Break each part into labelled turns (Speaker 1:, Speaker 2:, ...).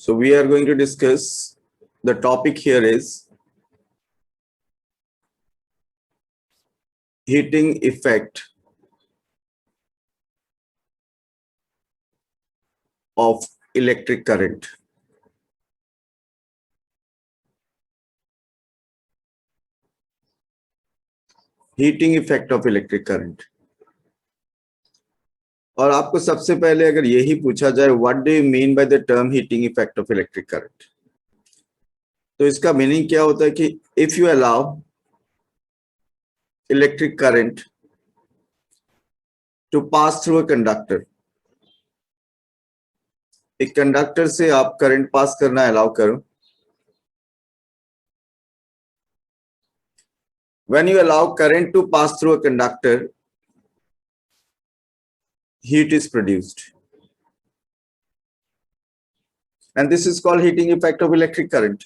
Speaker 1: So we are going to discuss, the topic here is heating effect of electric current. Heating effect of electric current. और आपको सबसे पहले अगर यही पूछा जाए what do you mean by the term heating effect of electric current, तो इसका मीनिंग क्या होता है कि if you allow electric current to pass through a conductor, एक कंडक्टर से आप करंट पास करना अलाउ करो, when you allow current to pass through a conductor, heat is produced, and this is called heating effect of electric current.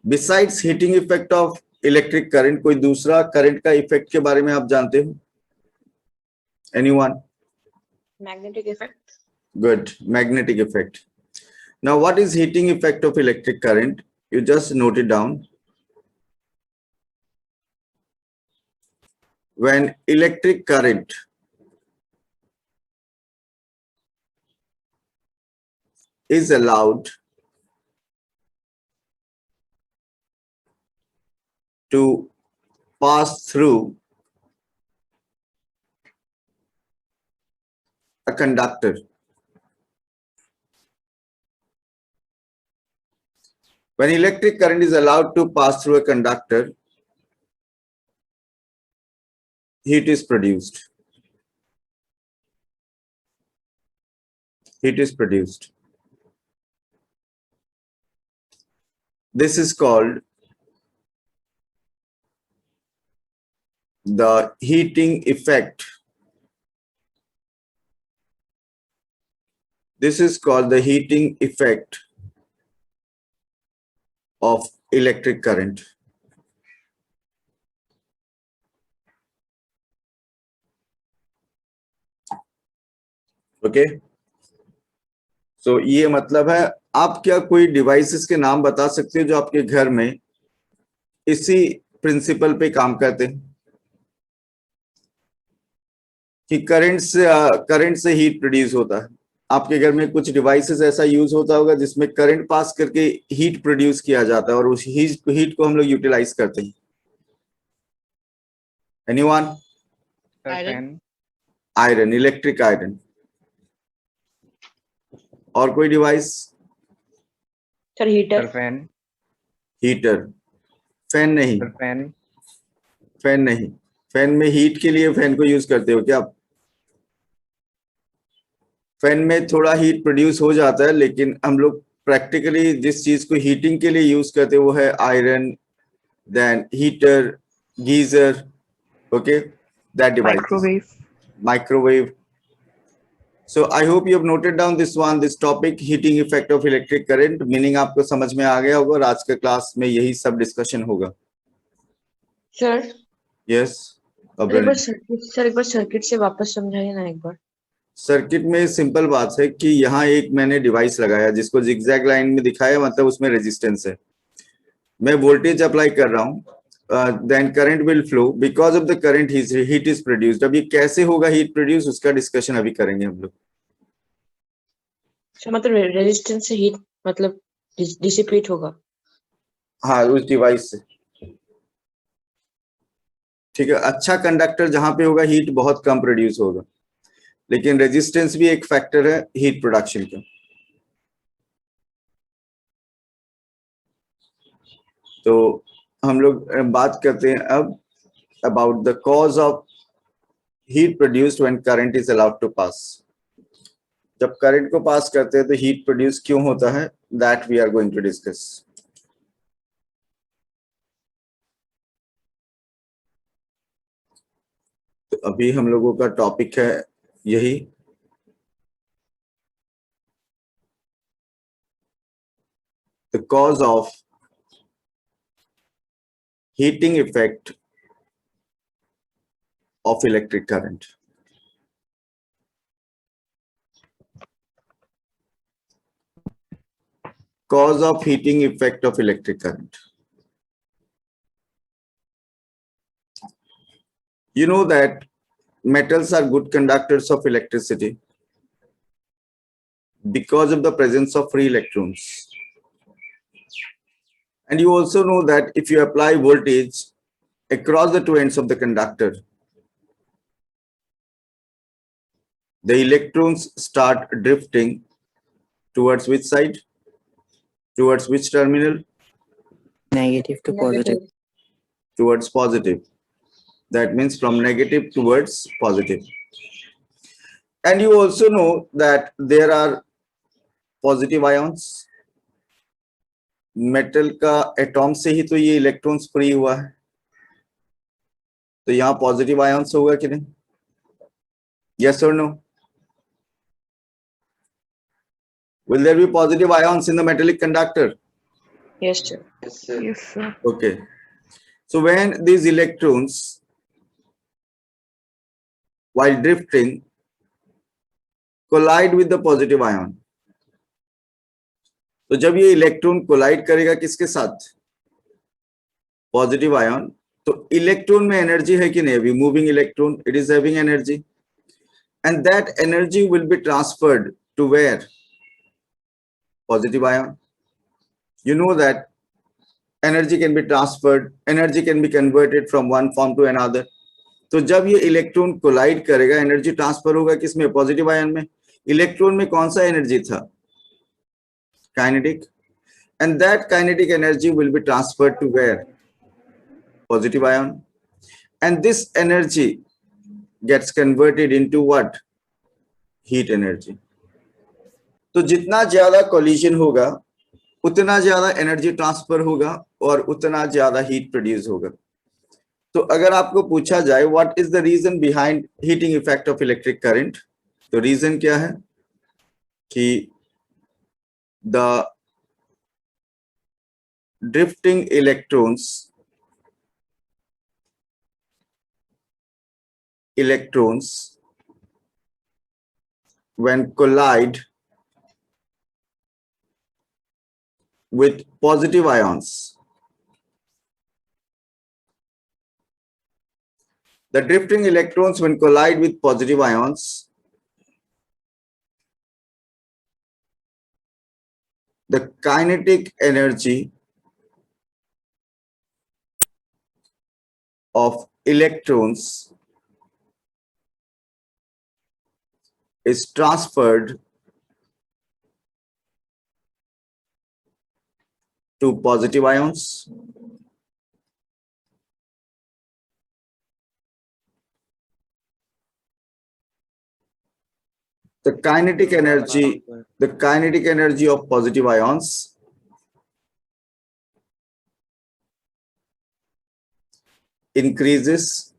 Speaker 1: Besides heating effect of electric current, कोई दूसरा current का effect के बारे में आप जानते हो? Anyone?
Speaker 2: Magnetic effect.
Speaker 1: Good, magnetic effect. Now what is heating effect of electric current? You just note it down. When electric current is allowed to pass through a conductor, when electric current is allowed to pass through a conductor, heat is produced. Heat is produced. This is called the heating effect. This is called the heating effect of electric current. Okay, so ये मतलब है, आप क्या कोई devices के नाम बता सकते हो जो आपके घर में इसी प्रिंसिपल पे काम करते हैं कि करंट से हीट प्रोड्यूस होता है? आपके घर में कुछ डिवाइसेस ऐसा यूज होता होगा जिसमें करंट पास करके हीट प्रोड्यूस किया जाता है और उस हीट को हम लोग यूटिलाइज करते हैं. Anyone?
Speaker 2: Iron.
Speaker 1: Iron, electric iron. और कोई device?
Speaker 2: Sir, heater.
Speaker 3: Fan.
Speaker 1: Heater. Fan नहीं.
Speaker 3: फैन.
Speaker 1: फैन नहीं. फैन में हीट के लिए फैन को यूज करते हो क्या आप? फैन में थोड़ा हीट प्रोड्यूस हो जाता है, लेकिन हम लोग प्रैक्टिकली जिस चीज को हीटिंग के लिए यूज करते हैं वो है iron, then heater, geyser. Okay, that device. Microwave. So I hope you have noted down this topic, heating effect of electric current. Meaning आपको समझ में आ गया होगा और आज के क्लास में यही सब डिस्कशन होगा.
Speaker 2: Sir.
Speaker 1: यस.
Speaker 2: सर एक बार सर्किट से वापस समझाइए ना एक बार.
Speaker 1: सर्किट में सिंपल बात है कि यहाँ एक मैंने डिवाइस लगाया जिसको जिगजैग लाइन में दिखाया, मतलब उसमें रेजिस्टेंस है. मैं वोल्टेज अप्लाई कर रहा हूँ, then current will flow, because of the current heat is produced. अब ये कैसे होगा हीट प्रोड्यूस, उसका डिस्कशन अभी करेंगे हम लोग.
Speaker 2: मतलब रेजिस्टेंस से हीट मतलब डिसिपेट होगा.
Speaker 1: हाँ, उस डिवाइस से. ठीक है, अच्छा कंडक्टर जहां पे होगा हीट बहुत कम प्रोड्यूस होगा, लेकिन रेजिस्टेंस भी एक फैक्टर है हीट प्रोडक्शन का. तो हम लोग बात करते हैं अब about the cause of heat produced when current is allowed to pass. जब करंट को पास करते हैं तो हीट प्रोड्यूस क्यों होता है, that we are going to discuss. तो अभी हम लोगों का टॉपिक है यही, the cause of heating effect of electric current. cause of heating effect of electric current. You know that metals are good conductors of electricity because of the presence of free electrons. And you also know that if you apply voltage across the two ends of the conductor, the electrons start drifting towards which side? Towards which terminal?
Speaker 3: Negative to positive.
Speaker 1: Towards positive. That means from negative towards positive. And you also know that there are positive ions. Metal का atom से ही तो ये electrons free हुआ है, तो यहाँ positive ions होगा कि नहीं? Yes or no? Will there be positive ions in the metallic conductor?
Speaker 2: Yes, sir.
Speaker 4: Yes, sir.
Speaker 1: Okay. So when these electrons, while drifting, collide with the positive ion, तो जब ये इलेक्ट्रॉन कोलाइड करेगा किसके साथ? Positive ion, तो electron में energy है कि नहीं? अभी moving electron, it is having energy, and that energy will be transferred to where? Positive ion. You know that energy can be transferred, energy can be converted from one form to another. तो जब ये electron collide करेगा, energy transfer होगा किसमें? Positive ion में. Electron में कौन सा एनर्जी था? Kinetic. And that kinetic energy will be transferred to where? Positive ion. And this energy gets converted into what? Heat energy. तो जितना ज्यादा collision होगा उतना ज्यादा एनर्जी ट्रांसफर होगा और उतना ज्यादा हीट प्रोड्यूस होगा. तो अगर आपको पूछा जाए what is the reason behind heating effect of electric current, तो रीजन क्या है कि the drifting electrons when collide with positive ions, the drifting electrons when collide with positive ions, the kinetic energy of electrons is transferred to positive ions. The kinetic energy of positive ions increases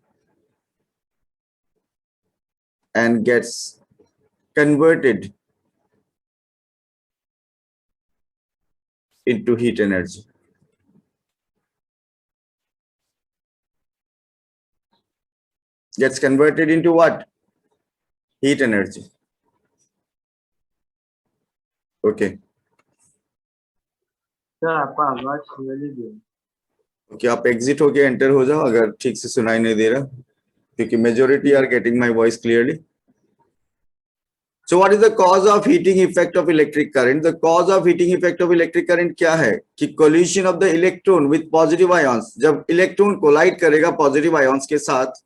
Speaker 1: and gets converted into heat energy. Gets converted into what? Heat energy. Okay.
Speaker 4: Sir आपका आवाज clearly दे.
Speaker 1: Okay, आप exit होके enter हो जाओ अगर ठीक से सुनाई नहीं दे रहा, क्योंकि majority are getting my voice clearly. So what is the cause of heating effect of electric current? The cause of heating effect of electric current क्या है कि collision of the electron with positive ions. जब electron collide करेगा positive ions के साथ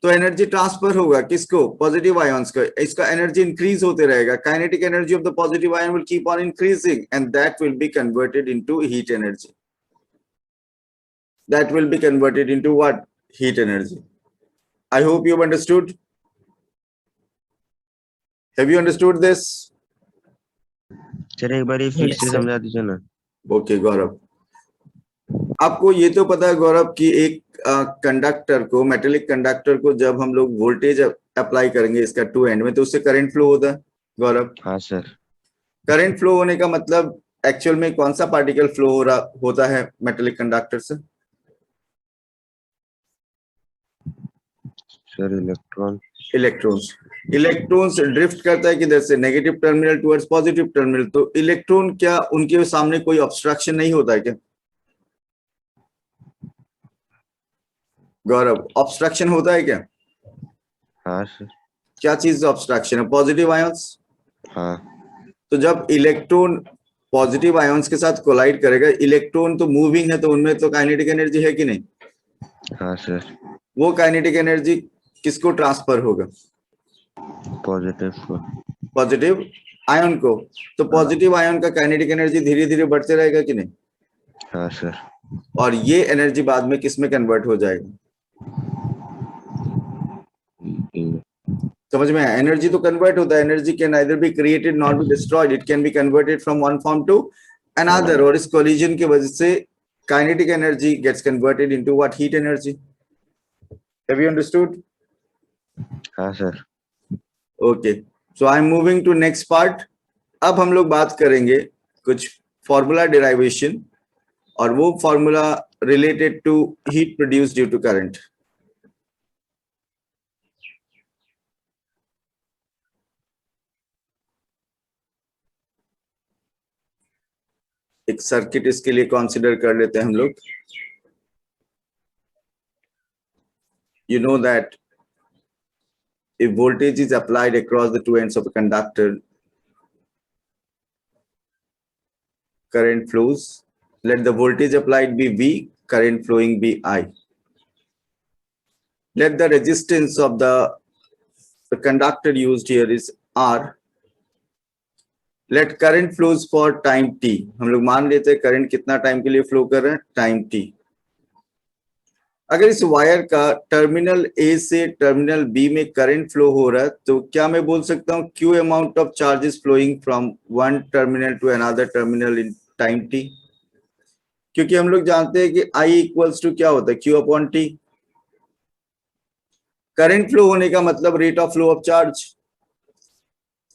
Speaker 1: तो energy transfer होगा किसको? पॉजिटिव आयंस को. इसका एनर्जी इंक्रीज होते रहेगा. Kinetic energy of the positive ion will keep on increasing and that will be converted into heat energy. That will be converted into what? Heat energy. I hope you've understood. Have you understood this?
Speaker 3: Sir एक बार फिर से समझा दीजिए ना.
Speaker 1: Okay, गौरव. आपको ये तो पता है गौरव कि एक कंडक्टर को, मेटेलिक कंडक्टर को जब हम लोग वोल्टेज अप्लाई करेंगे इसका टू एंड में तो उससे करंट फ्लो होता है गौरव.
Speaker 3: हाँ सर.
Speaker 1: करंट फ्लो होने का मतलब एक्चुअल में कौन सा पार्टिकल फ्लो हो रहा होता है मेटेलिक कंडक्टर से?
Speaker 3: Sir electron.
Speaker 1: Electrons. Electrons drift करता है किधर से, negative terminal towards positive terminal. तो इलेक्ट्रॉन क्या उनके सामने कोई ऑब्स्ट्रक्शन नहीं होता है क्या गौरव? ऑब्स्ट्रक्शन होता है क्या?
Speaker 3: हाँ सर।
Speaker 1: क्या चीज ऑब्स्ट्रक्शन है? Positive ions.
Speaker 3: हाँ
Speaker 1: तो जब इलेक्ट्रॉन पॉजिटिव आयंस के साथ कोलाइड करेगा, इलेक्ट्रॉन तो मूविंग है, तो उनमें तो काइनेटिक एनर्जी है कि नहीं?
Speaker 3: हाँ सर।
Speaker 1: वो काइनेटिक एनर्जी किसको ट्रांसफर होगा?
Speaker 3: पॉजिटिव को।
Speaker 1: पॉजिटिव आयन को। तो पॉजिटिव आयन का काइनेटिक एनर्जी धीरे धीरे बढ़ते रहेगा कि नहीं?
Speaker 3: हाँ सर।
Speaker 1: और ये एनर्जी बाद में किस में कन्वर्ट हो जाएगा? समझ में आया? एनर्जी तो कन्वर्ट होता है। Energy can either be created not be destroyed, it can be converted from one form to another. और इस कोलिजन की वजह से kinetic energy gets converted into what? Heat energy. Have you understood?
Speaker 3: हाँ sir.
Speaker 1: Okay, so I am moving to next part. अब हम लोग बात करेंगे कुछ फॉर्मूला डिराइवेशन, और वो formula related to heat produced due to current. एक सर्किट इसके लिए कंसीडर कर लेते हैं हम लोग। You know that if voltage is applied across the two ends of a conductor, current flows. Let the voltage applied be V, current flowing be I. Let the resistance of the conductor used here is R. Let current flows for time t. हम लोग मान लेते हैं current कितना time के लिए flow कर रहे हैं? Time t। अगर इस वायर का टर्मिनल A से टर्मिनल B में करंट फ्लो हो रहा है, तो क्या मैं बोल सकता हूँ Q amount of charges flowing from one terminal to another terminal in time t? क्योंकि हम लोग जानते हैं कि I इक्वल्स टू क्या होता है? Q upon T। Current flow होने का मतलब rate of flow of charge.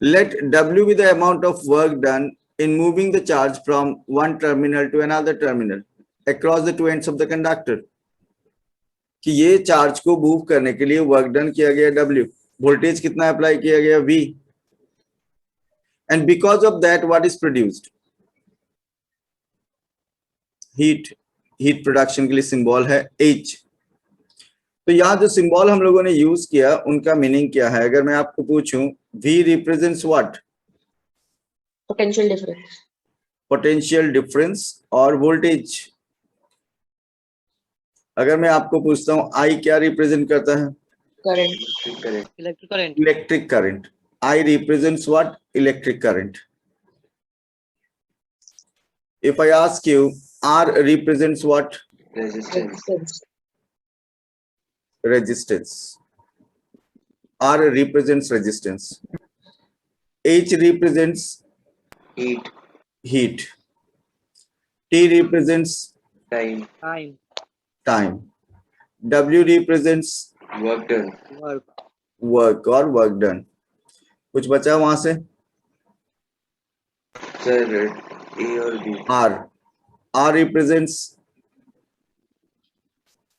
Speaker 1: Let W be the amount of work done in moving the charge from one terminal to another terminal across the two ends of the conductor. कि ये charge को move करने के लिए work done किया गया W, voltage कितना apply किया गया V, and because of that what is produced? Heat. Heat production के लिए सिंबल है H। तो यहाँ जो सिंबल हम लोगों ने यूज किया उनका मीनिंग क्या है? अगर मैं आपको पूछूं V represents what?
Speaker 2: Potential difference.
Speaker 1: Potential difference और वोल्टेज। अगर मैं आपको पूछता हूं I क्या रिप्रेजेंट करता है?
Speaker 2: Current.
Speaker 5: Electric current.
Speaker 1: Electric current. I represents what? Electric current. If I ask you R represents what?
Speaker 2: Resistance.
Speaker 1: Resistance. R represents resistance. H represents
Speaker 6: Heat,
Speaker 1: heat. T represents
Speaker 6: time,
Speaker 1: time. W represents
Speaker 6: work done.
Speaker 1: work or work done. कुछ बचा वहां से?
Speaker 6: Sir, A और B.
Speaker 1: R. R represents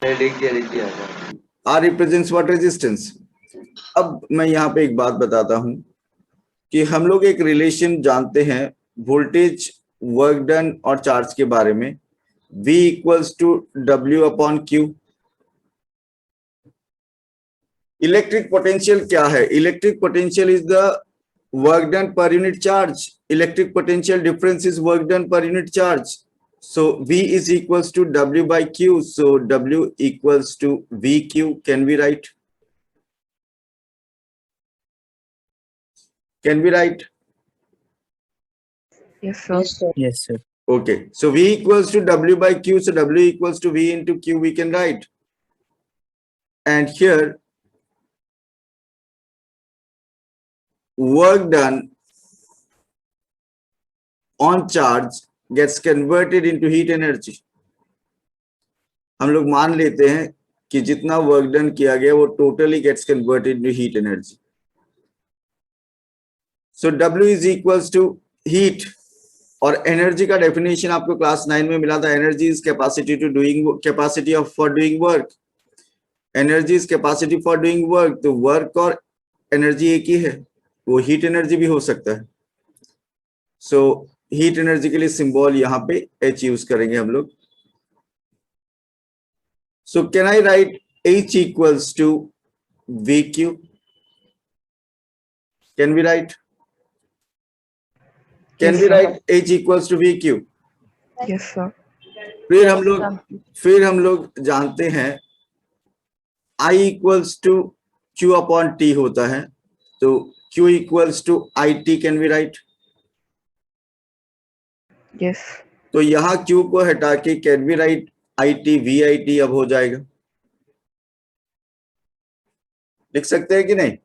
Speaker 6: लिख दिया था.
Speaker 1: R represents what? Resistance. अब मैं यहाँ पे एक बात बताता हूं कि हम लोग एक रिलेशन जानते हैं वोल्टेज, वर्क डन और चार्ज के बारे में। V equals to W upon Q। Electric potential क्या है? Electric potential is the work done per unit charge. Electric potential difference is work done per unit charge. So V is equals to W by Q. So W equals to VQ. Can we write? Can we write?
Speaker 4: Yes, sir.
Speaker 2: Yes, sir.
Speaker 3: Yes, sir.
Speaker 1: Okay. So V equals to W by Q. So W equals to V into Q we can write. And here work done on charge gets converted into heat energy. हम लोग मान लेते हैं कि जितना work done किया गया वो totally gets converted into heat energy. So W is equals to heat. और एनर्जी का डेफिनेशन आपको क्लास 9 में मिला था। Energy is capacity to doing, capacity of for doing work. Energy is capacity for doing work. तो work और energy एक ही है, वो हीट एनर्जी भी हो सकता है। सो हीट एनर्जी के लिए सिंबल यहाँ पे H यूज करेंगे हम लोग। So can I write H equals to VQ? Can we write? Can
Speaker 4: Yes,
Speaker 1: we
Speaker 4: sir.
Speaker 1: Write H equals to VQ?
Speaker 4: Yes, sir.
Speaker 1: फिर हम लोग जानते हैं I equals to Q upon T होता है, तो Q equals to IT can we write?
Speaker 4: Yes.
Speaker 1: तो यहां Q को हटा के can we write IT VIT अब हो जाएगा, लिख सकते हैं कि नहीं?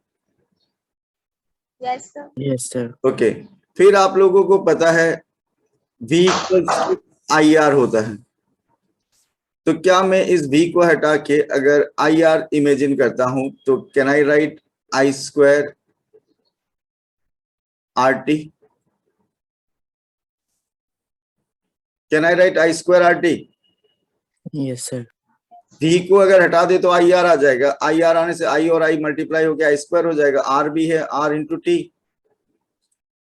Speaker 5: Yes, sir.
Speaker 1: ओके फिर आप लोगों को पता है V इक्वल्स टू IR होता है, तो क्या मैं इस V को हटा के अगर IR इमेजिन करता हूं तो can I right I square RT? Can I right I square RT?
Speaker 5: Yes, sir.
Speaker 1: V को अगर हटा दे तो IR आ जाएगा, IR आने से I और I मल्टीप्लाई होकर I स्क्वायर हो जाएगा, R भी है R इंटू T।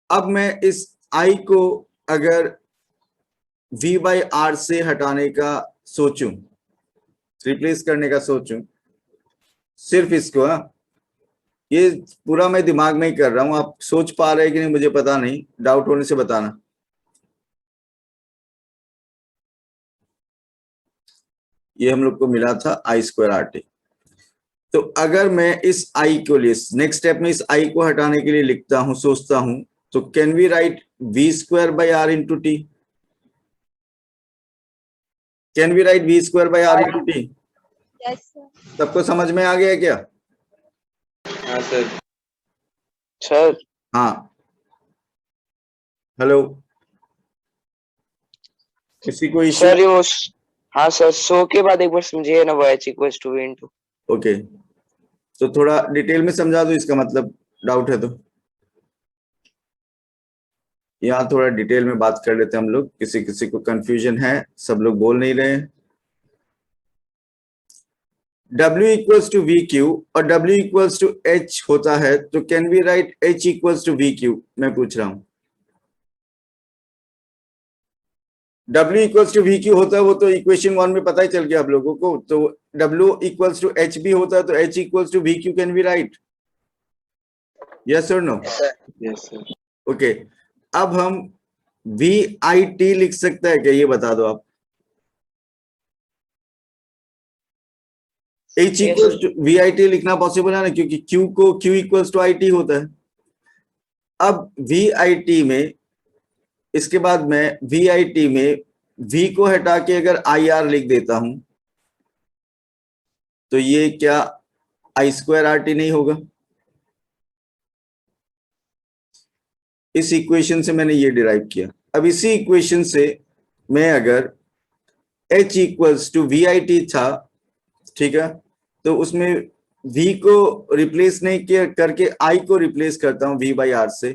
Speaker 1: अब मैं इस I को अगर V बाई R से हटाने का सोचूं, रिप्लेस करने का सोचूं, सिर्फ इसको, ये पूरा मैं दिमाग में ही कर रहा हूं, आप सोच पा रहे हैं कि नहीं मुझे पता नहीं, डाउट होने से बताना। ये हम लोग को मिला था I स्क्वायर RT। तो अगर मैं इस I को लिए नेक्स्ट स्टेप में इस I को हटाने के लिए लिखता हूं, सोचता हूं, तो can we write V square by R into T? Can we write V square by R into T? सबको समझ में आ गया क्या?
Speaker 6: हाँ सर।
Speaker 7: सर
Speaker 1: हाँ हेलो, किसी को इश्यू?
Speaker 7: सर वो हाँ सर, 100 के बाद एक बार समझिए ना, वो H equals to V into.
Speaker 1: Okay तो थोड़ा डिटेल में समझा दो इसका मतलब, डाउट है तो यहाँ थोड़ा डिटेल में बात कर लेते हैं हम लोग, किसी किसी को कंफ्यूजन है, सब लोग बोल नहीं रहे हैं। W इक्वल्स टू VQ और W इक्वल्स टू H होता है, तो can we write H equals to VQ? मैं पूछ रहा हूं, W इक्वल्स टू VQ होता है वो तो इक्वेशन 1 में पता ही चल गया आप लोगों को, तो W इक्वल्स टू H भी होता है, तो H equals to VQ can we write? Yes और नो?
Speaker 6: Yes sir.
Speaker 1: ओके अब हम VIT लिख सकते हैं क्या, ये बता दो आप? H इक्वल्स टू VIT लिखना पॉसिबल है ना, क्योंकि Q को Q इक्वल्स टू IT होता है। अब VIT में, इसके बाद मैं VIT में V को हटा के अगर IR लिख देता हूं तो ये क्या I स्क्वायर RT नहीं होगा? इस इक्वेशन से मैंने ये डिराइव किया। अब इसी इक्वेशन से मैं अगर H इक्वल्स टू VIT था, ठीक है, तो उसमें V को रिप्लेस नहीं किया करके I को रिप्लेस करता हूं V बाई R से,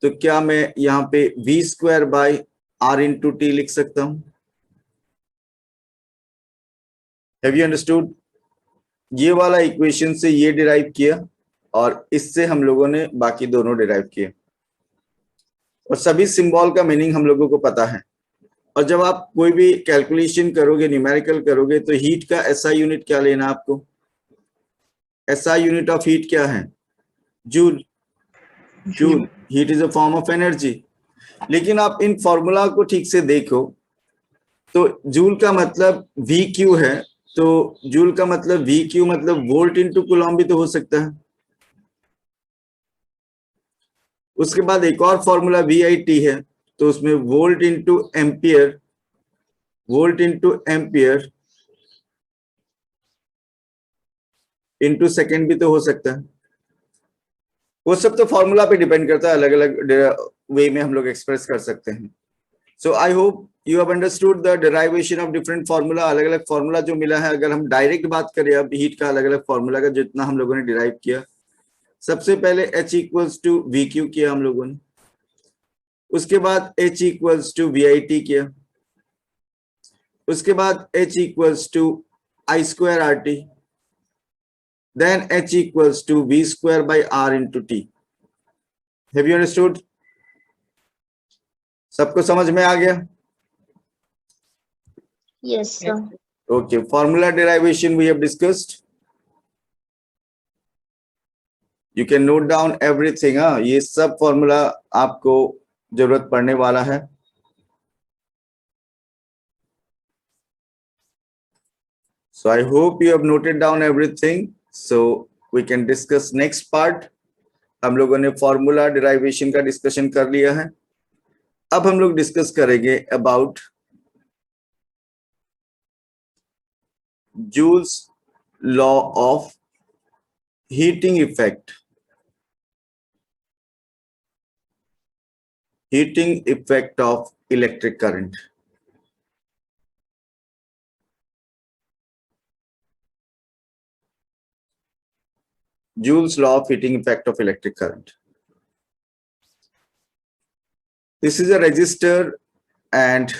Speaker 1: तो क्या मैं यहाँ पे V square by R into T लिख सकता हूं? Have you understood? ये वाला इक्वेशन से ये डिराइव किया और इससे हम लोगों ने बाकी दोनों डिराइव किए, और सभी सिंबल का मीनिंग हम लोगों को पता है। और जब आप कोई भी कैलकुलेशन करोगे, न्यूमेरिकल करोगे, तो हीट का SI यूनिट क्या लेना आपको? SI यूनिट ऑफ हीट क्या है? Joule. Joule, heat is a form of energy. लेकिन आप इन फॉर्मूला को ठीक से देखो तो जूल का मतलब VQ है, तो जूल का मतलब VQ मतलब वोल्ट इंटू कूलम भी तो हो सकता है। उसके बाद एक और फॉर्मूला VIT है, तो उसमें volt into ampere, volt into ampere into second भी तो हो सकता है। वो सब तो फॉर्मूला पे डिपेंड करता है, अलग अलग वे में हम लोग एक्सप्रेस कर सकते हैं। So I hope you have understood the derivation of different formula. अलग अलग फॉर्मूला जो मिला है, अगर हम डायरेक्ट बात करें अब हीट का अलग अलग फॉर्मूला का जितना हम लोगों ने डिराइव किया, सबसे पहले H इक्वल्स टू VQ किया हम लोगों ने, उसके बाद H इक्वल्स टू VIT किया, उसके बाद H equals to I square RT, then H equals to V square by R into T. Have you understood? सबको समझ में आ गया?
Speaker 2: Yes, sir.
Speaker 1: Okay, formula derivation we have discussed. You can note down everything. हाँ, ये सब formula आपको जरूरत पड़ने वाला है. So I hope you have noted down everything. So we can discuss next part. हम लोगों ने फॉर्मूला डिराइवेशन का डिस्कशन कर लिया है. अब हम लोग डिस्कस करेंगे about joules law of heating effect. Heating effect of electric current. Joule's law of heating effect of electric current. This is a resistor and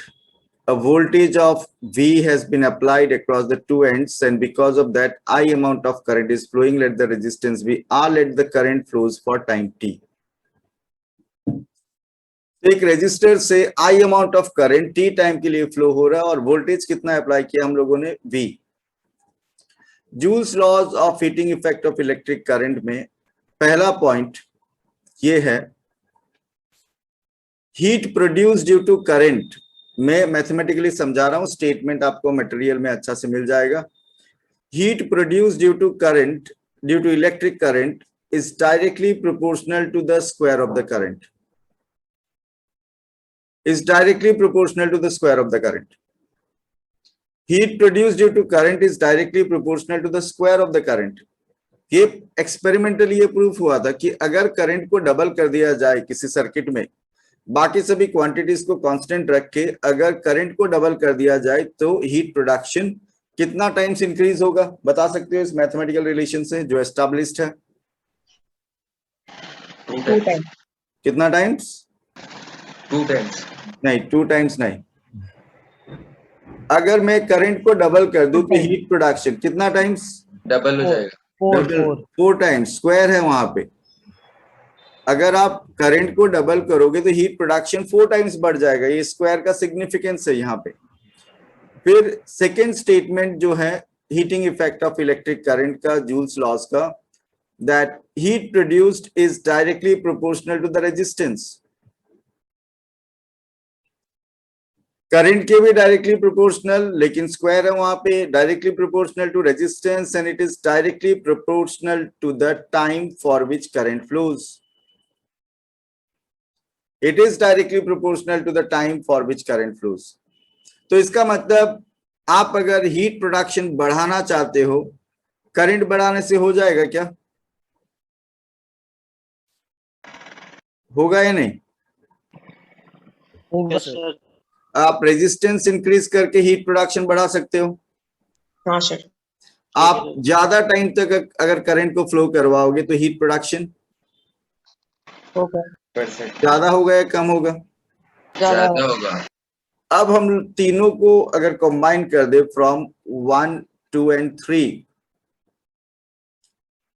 Speaker 1: a voltage of V has been applied across the two ends, and because of that I amount of current is flowing. Let the resistance be R, let the current flows for time t. एक resistor से I amount of current t time के लिए flow हो रहा है और voltage कितना apply किया हम लोगों ने V. Joule's laws of heating effect of electric current में पहला पॉइंट ये है, heat produce due to current. मैं मैथमेटिकली समझा रहा हूं, स्टेटमेंट आपको मटेरियल में अच्छा से मिल जाएगा. Heat produce due to current, due to electric current is directly proportional to the square of the current. Is directly proportional to the square of the current. Heat produced due to current is directly proportional to the square of the current. ये experimentally ये proof हुआ था कि अगर current को double कर दिया जाए किसी सर्किट में, बाकी सभी क्वांटिटीज को कांस्टेंट रख के अगर करंट को डबल कर दिया जाए तो हीट प्रोडक्शन कितना टाइम्स इंक्रीज होगा? बता सकते हो इस मैथमेटिकल रिलेशन से जो एस्टैब्लिश्ड है?
Speaker 6: 2 times.
Speaker 1: कितना टाइम्स?
Speaker 6: 2 times.
Speaker 1: नहीं, 2 टाइम्स नहीं. अगर मैं करंट को डबल कर दूं तो हीट प्रोडक्शन कितना टाइम्स?
Speaker 6: डबल हो जाएगा.
Speaker 1: 4 टाइम्स. स्क्वायर है वहां पे. अगर आप करंट को डबल करोगे तो हीट प्रोडक्शन 4 टाइम्स बढ़ जाएगा. ये स्क्वायर का सिग्निफिकेंस है यहाँ पे. फिर सेकेंड स्टेटमेंट जो है heating effect of electric current का, जूल्स लॉज का, that heat produced is directly proportional to the resistance. Current के भी डायरेक्टली प्रोपोर्शनल, लेकिन स्क्वायर है वहां पे, directly proportional to resistance, and it is directly proportional to the time for which current flows. It is directly proportional to the time for which current flows. तो इसका मतलब आप अगर हीट प्रोडक्शन बढ़ाना चाहते हो, करंट बढ़ाने से हो जाएगा क्या? होगा या नहीं?
Speaker 5: Yes, sir.
Speaker 1: आप रेजिस्टेंस इंक्रीज करके हीट प्रोडक्शन बढ़ा सकते हो.
Speaker 2: हाँ सर.
Speaker 1: आप ज्यादा टाइम तक अगर करंट को फ्लो करवाओगे तो हीट प्रोडक्शन
Speaker 2: होगा.
Speaker 1: ज्यादा होगा या कम होगा?
Speaker 6: ज्यादा होगा.
Speaker 1: अब हम तीनों को अगर कंबाइन कर they from 1, 2 and 3,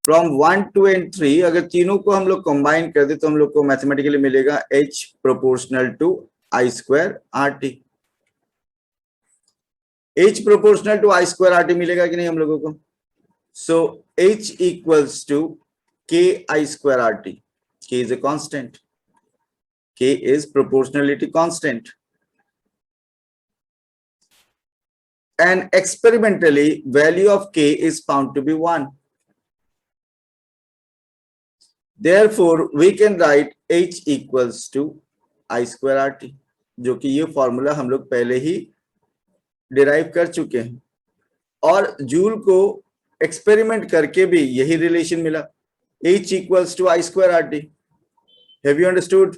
Speaker 1: from 1, 2 and 3 अगर तीनों को हम लोग कंबाइन कर दे तो हम लोग को मैथमेटिकली मिलेगा H proportional to I square RT. H proportional to I square RT मिलेगा कि नहीं हम लोगों को? So H equals to K I square RT. K is a constant. K is proportionality constant. And experimentally value of K is found to be 1. Therefore we can write H equals to I square RT, जो कि ये formula हम लोग पहले ही derive कर चुके हैं और जूल को एक्सपेरिमेंट करके भी यही रिलेशन मिला, H equals to I square RT. Have you understood?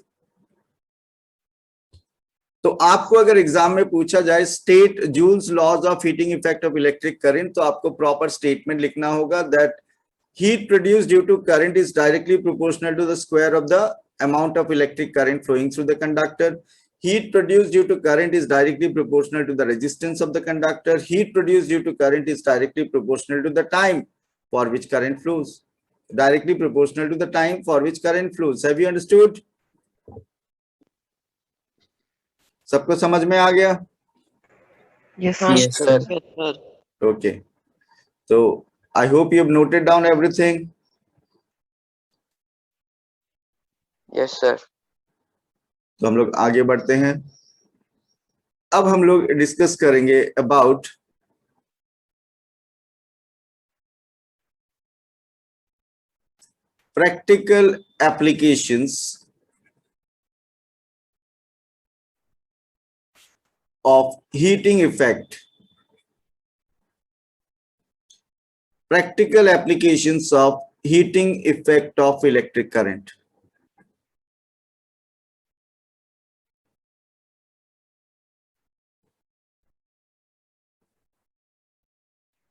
Speaker 1: तो आपको अगर एग्जाम में पूछा जाए state Joule's laws of heating effect of electric current, तो आपको प्रॉपर स्टेटमेंट लिखना होगा that heat produced due to current is directly proportional to the square of the amount of electric current flowing through the conductor. Heat produced due to current is directly proportional to the resistance of the conductor. Heat produced due to current is directly proportional to the time for which current flows. Directly proportional to the time for which current flows. Have you understood? सबको समझ में आ गया?
Speaker 4: Yes,
Speaker 2: हाँ,
Speaker 4: sir.
Speaker 5: Yes, sir.
Speaker 7: Yes, sir.
Speaker 1: Okay. So I hope you have noted down everything.
Speaker 7: Yes, sir.
Speaker 1: तो हम लोग आगे बढ़ते हैं. अब हम लोग डिस्कस करेंगे about practical applications of heating effect. Practical applications of heating effect of electric current.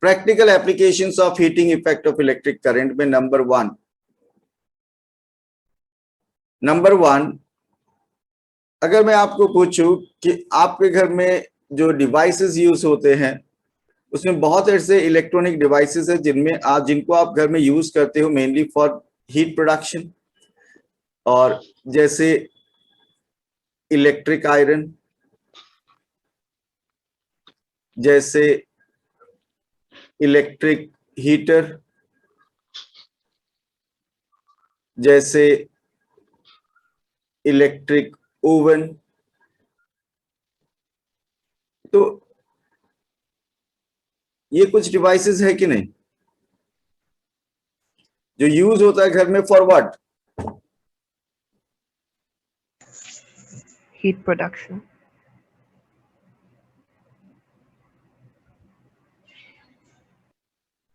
Speaker 1: Practical applications of heating effect of electric current में नंबर वन, अगर मैं आपको पूछूं कि आपके घर में जो डिवाइसेस यूज होते हैं उसमें बहुत ऐसे इलेक्ट्रॉनिक डिवाइसेस है जिनको आप घर में यूज करते हो मेनली फॉर हीट प्रोडक्शन, और जैसे इलेक्ट्रिक आयरन, जैसे इलेक्ट्रिक हीटर, जैसे इलेक्ट्रिक ओवन. तो ये कुछ डिवाइसेस है कि नहीं जो यूज होता है घर में for what?
Speaker 4: Heat production.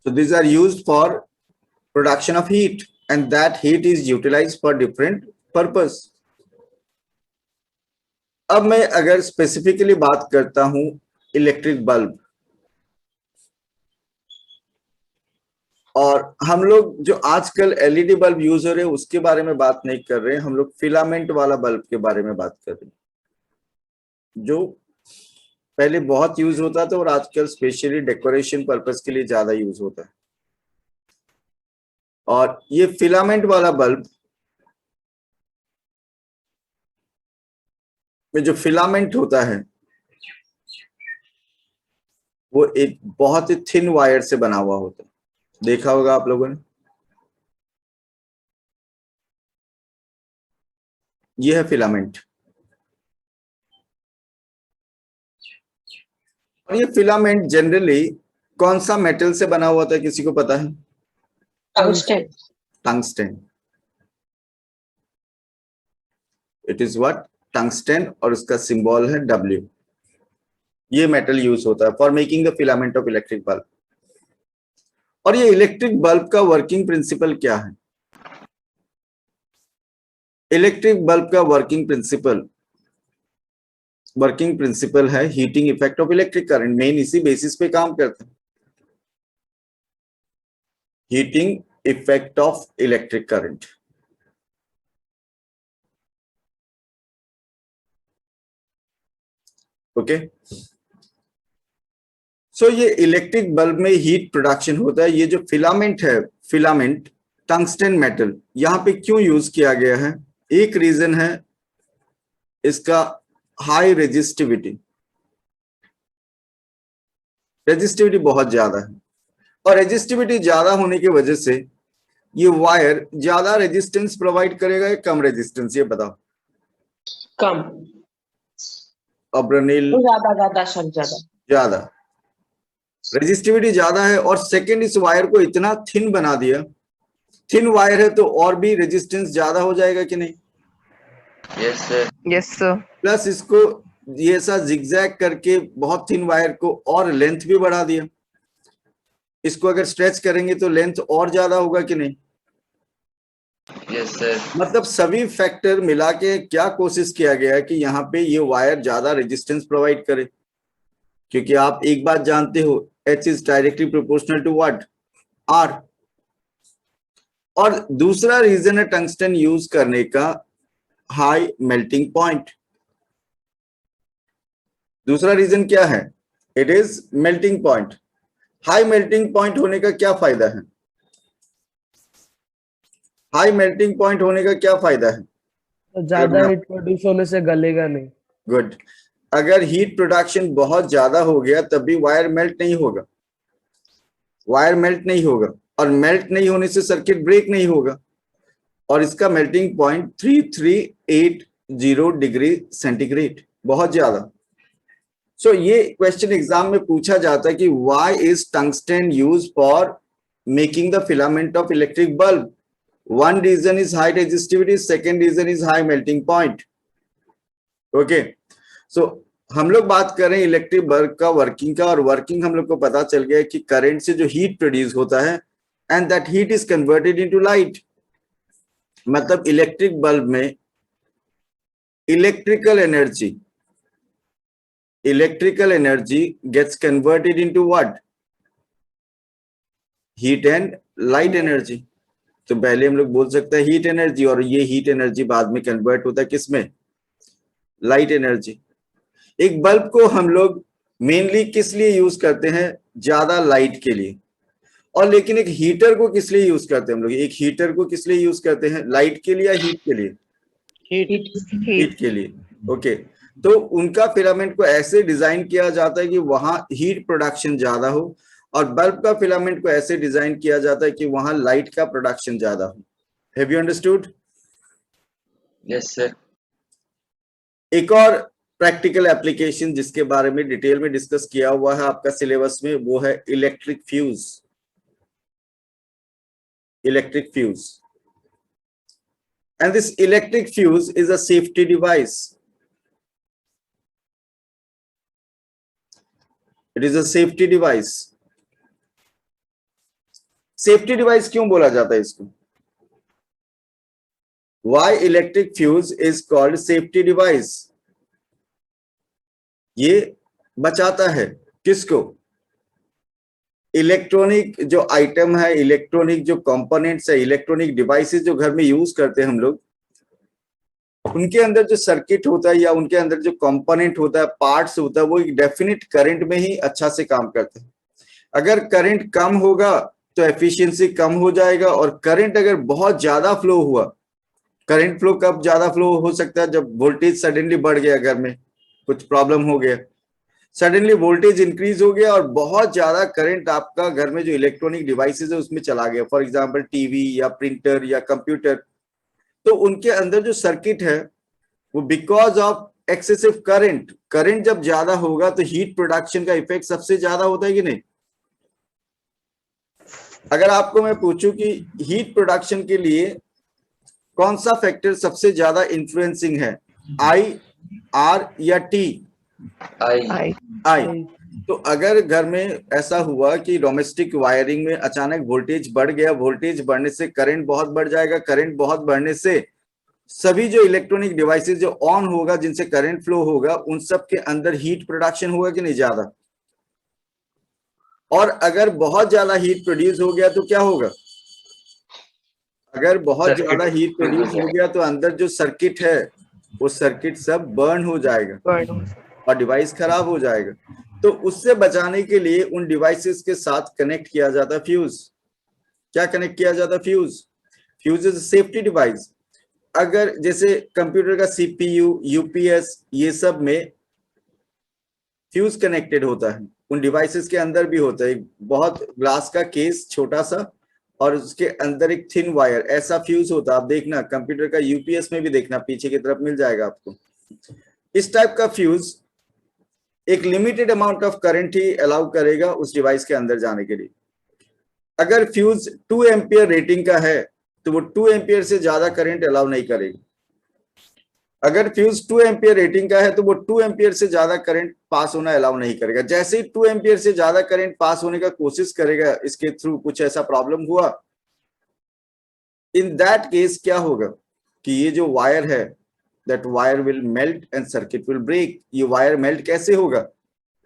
Speaker 1: So these are used for production of heat, and that heat is utilized for different purpose. अब मैं अगर स्पेसिफिकली बात करता हूं इलेक्ट्रिक बल्ब, और हम लोग जो आजकल एलईडी बल्ब यूज हो रहे हैं उसके बारे में बात नहीं कर रहे हैं, हम लोग फिलामेंट वाला बल्ब के बारे में बात कर रहे हैं जो पहले बहुत यूज होता था और आजकल स्पेशली डेकोरेशन पर्पस के लिए ज्यादा यूज होता है. और ये फिलामेंट वाला बल्ब में जो फिलामेंट होता है वो एक बहुत ही थिन वायर से बना हुआ होता है. देखा होगा आप लोगों ने. ये है फिलामेंट. और ये फिलामेंट जनरली कौन सा मेटल से बना हुआ था, किसी को पता है?
Speaker 2: Tungsten.
Speaker 1: Tungsten. It is what? Tungsten, और उसका सिंबल है W. ये मेटल यूज होता है for making the filament of electric bulb. और ये इलेक्ट्रिक बल्ब का वर्किंग प्रिंसिपल क्या है? इलेक्ट्रिक बल्ब का वर्किंग प्रिंसिपल है heating effect of electric current. Main इसी बेसिस पे काम करता है, heating effect of electric current. Okay. So ये इलेक्ट्रिक बल्ब में हीट प्रोडक्शन होता है. ये जो फिलामेंट है, फिलामेंट टंगस्टन मेटल, यहां पे क्यों यूज किया गया है? एक रीजन है इसका हाई रेजिस्टिविटी. रेजिस्टिविटी बहुत ज्यादा है, और रेजिस्टिविटी ज्यादा होने की वजह से ये वायर ज्यादा रेजिस्टेंस प्रोवाइड करेगा या कम रेजिस्टेंस, ये बताओ.
Speaker 2: कम.
Speaker 1: अब्रनील
Speaker 2: ज्यादा सर,
Speaker 1: ज्यादा. रेजिस्टिविटी ज्यादा है, और सेकंड इस वायर को इतना थिन बना दिया. थिन वायर है तो और भी रेजिस्टेंस ज्यादा हो जाएगा कि नहीं?
Speaker 6: Yes, sir.
Speaker 4: Yes, sir.
Speaker 1: Plus इसको ये ऐसा जिगजैग करके बहुत थिन वायर को और लेंथ भी बढ़ा दिया. इसको अगर स्ट्रेच करेंगे तो लेंथ और ज्यादा होगा कि नहीं?
Speaker 6: Yes, sir.
Speaker 1: मतलब सभी फैक्टर मिला के क्या कोशिश किया गया है कि यहाँ पे ये वायर ज्यादा रेजिस्टेंस प्रोवाइड करे, क्योंकि आप एक बात जानते हो, H is directly proportional to what? R. और दूसरा रीजन है टंगस्टन यूज करने का, हाई मेल्टिंग पॉइंट. दूसरा रीजन क्या है? It is melting point. High melting point होने का क्या फायदा है? हाई मेल्टिंग पॉइंट होने का क्या फायदा है?
Speaker 8: तो ज्यादा हीट प्रोड्यूस होने से गलेगा नहीं।
Speaker 1: गुड। अगर हीट प्रोडक्शन बहुत ज्यादा हो गया तब भी वायर मेल्ट नहीं होगा, वायर मेल्ट नहीं होगा, और मेल्ट नहीं होने से सर्किट ब्रेक नहीं होगा, और इसका मेल्टिंग पॉइंट 3380 डिग्री सेंटीग्रेड, बहुत ज्यादा। सो ये क्वेश्चन एग्जाम में पूछा जाता है कि why is tungsten use for making the filament of electric bulb? One reason is high resistivity, second reason is high melting point. Okay, so हम लोग बात कर रहे हैं इलेक्ट्रिक बल्ब का वर्किंग का, और वर्किंग हम लोग को पता चल गया कि करंट से जो हीट प्रोड्यूस होता है and that heat is converted into light. मतलब इलेक्ट्रिक बल्ब में electrical energy gets converted into what? Heat and light energy. तो पहले हम लोग बोल सकते हैं हीट एनर्जी, और ये हीट एनर्जी बाद में कन्वर्ट होता है किसमें? Light energy. एक बल्ब को हम लोग मेनली किस लिए यूज करते हैं? ज्यादा लाइट के लिए। और लेकिन एक हीटर को किस लिए यूज करते हैं हम लोग? एक हीटर को किस लिए यूज करते हैं? लाइट के लिए या हीट के लिए? हीट के लिए। ओके, तो उनका फिलामेंट को ऐसे डिजाइन किया जाता है कि वहां हीट प्रोडक्शन ज्यादा हो, और बल्ब का फिलामेंट को ऐसे डिजाइन किया जाता है कि वहां लाइट का प्रोडक्शन ज्यादा हो। Have you understood?
Speaker 6: Yes, sir.
Speaker 1: एक और प्रैक्टिकल एप्लीकेशन जिसके बारे में डिटेल में डिस्कस किया हुआ है आपका सिलेबस में, वो है electric fuse. Electric fuse, and this electric fuse is a safety device. It is a safety device. Safety device क्यों बोला जाता है इसको? Why electric fuse is called safety device? ये बचाता है किसको? इलेक्ट्रॉनिक जो आइटम है, इलेक्ट्रॉनिक जो कंपोनेंट्स है, इलेक्ट्रॉनिक डिवाइसेस जो घर में यूज करते हैं हम लोग, उनके अंदर जो सर्किट होता है या उनके अंदर जो कंपोनेंट होता है, पार्ट्स होता है, वो एक डेफिनेट करंट में ही अच्छा से काम करते हैं। अगर करंट कम होगा तो एफिशिएंसी कम हो जाएगा, और करंट अगर बहुत ज्यादा फ्लो हुआ, करंट फ्लो कब ज्यादा फ्लो हो सकता है? जब वोल्टेज सडनली बढ़ गया, घर में कुछ प्रॉब्लम हो गया, सडनली वोल्टेज इंक्रीज हो गया और बहुत ज्यादा करंट आपका घर में जो इलेक्ट्रॉनिक डिवाइसेस है उसमें चला गया, फॉर एग्जांपल टीवी या प्रिंटर या कंप्यूटर, तो उनके अंदर जो सर्किट है वो बिकॉज ऑफ एक्सेसिव करंट जब ज्यादा होगा तो हीट प्रोडक्शन का इफेक्ट सबसे ज्यादा होता है कि नहीं? अगर आपको मैं पूछूं कि हीट प्रोडक्शन के लिए कौन सा फैक्टर सबसे ज्यादा इन्फ्लुएंसिंग है, आई, आर या टी?
Speaker 6: I.
Speaker 1: आई। तो अगर घर में ऐसा हुआ कि डोमेस्टिक वायरिंग में अचानक वोल्टेज बढ़ गया, वोल्टेज बढ़ने से करंट बहुत बढ़ जाएगा, करंट बहुत बढ़ने से सभी जो इलेक्ट्रॉनिक डिवाइसेस जो ऑन होगा, जिनसे करंट फ्लो होगा, उन सब के अंदर हीट प्रोडक्शन होगा कि नहीं ज्यादा? और अगर बहुत ज्यादा हीट प्रोड्यूस हो गया तो क्या होगा? अगर बहुत ज्यादा हीट प्रोड्यूस हो गया तो अंदर जो सर्किट है वो सर्किट सब बर्न हो जाएगा और डिवाइस खराब हो जाएगा। तो उससे बचाने के लिए उन डिवाइसेस के साथ कनेक्ट किया जाता है फ्यूज। क्या कनेक्ट किया जाता है? Fuse. Fuse is safety device. अगर जैसे कंप्यूटर का सीपीयू, यूपीएस, ये सब में फ्यूज कनेक्टेड होता है, उन डिवाइसेस के अंदर भी होता है। बहुत ग्लास का केस छोटा सा और उसके अंदर एक थिन वायर, ऐसा फ्यूज होता है। आप देखना कंप्यूटर का यूपीएस में भी देखना, पीछे की तरफ मिल जाएगा आपको। इस टाइप का फ्यूज एक limited amount of current he allow करेगा उस डिवाइस के अंदर जाने के लिए। अगर फ्यूज 2 एम्पियर रेटिंग का है तो वो 2 एम्पियर से ज्यादा करंट अलाउ नहीं करेगी। अगर फ्यूज 2 एम्पियर रेटिंग का है तो वो 2 एम्पियर से ज्यादा करंट पास होना अलाउ नहीं करेगा। जैसे ही 2 एम्पियर से ज्यादा करंट पास होने का कोशिश करेगा, इसके थ्रू कुछ ऐसा प्रॉब्लम हुआ, इन दैट केस क्या होगा कि ये जो वायर है, that wire will melt and circuit will break. ये वायर मेल्ट कैसे होगा?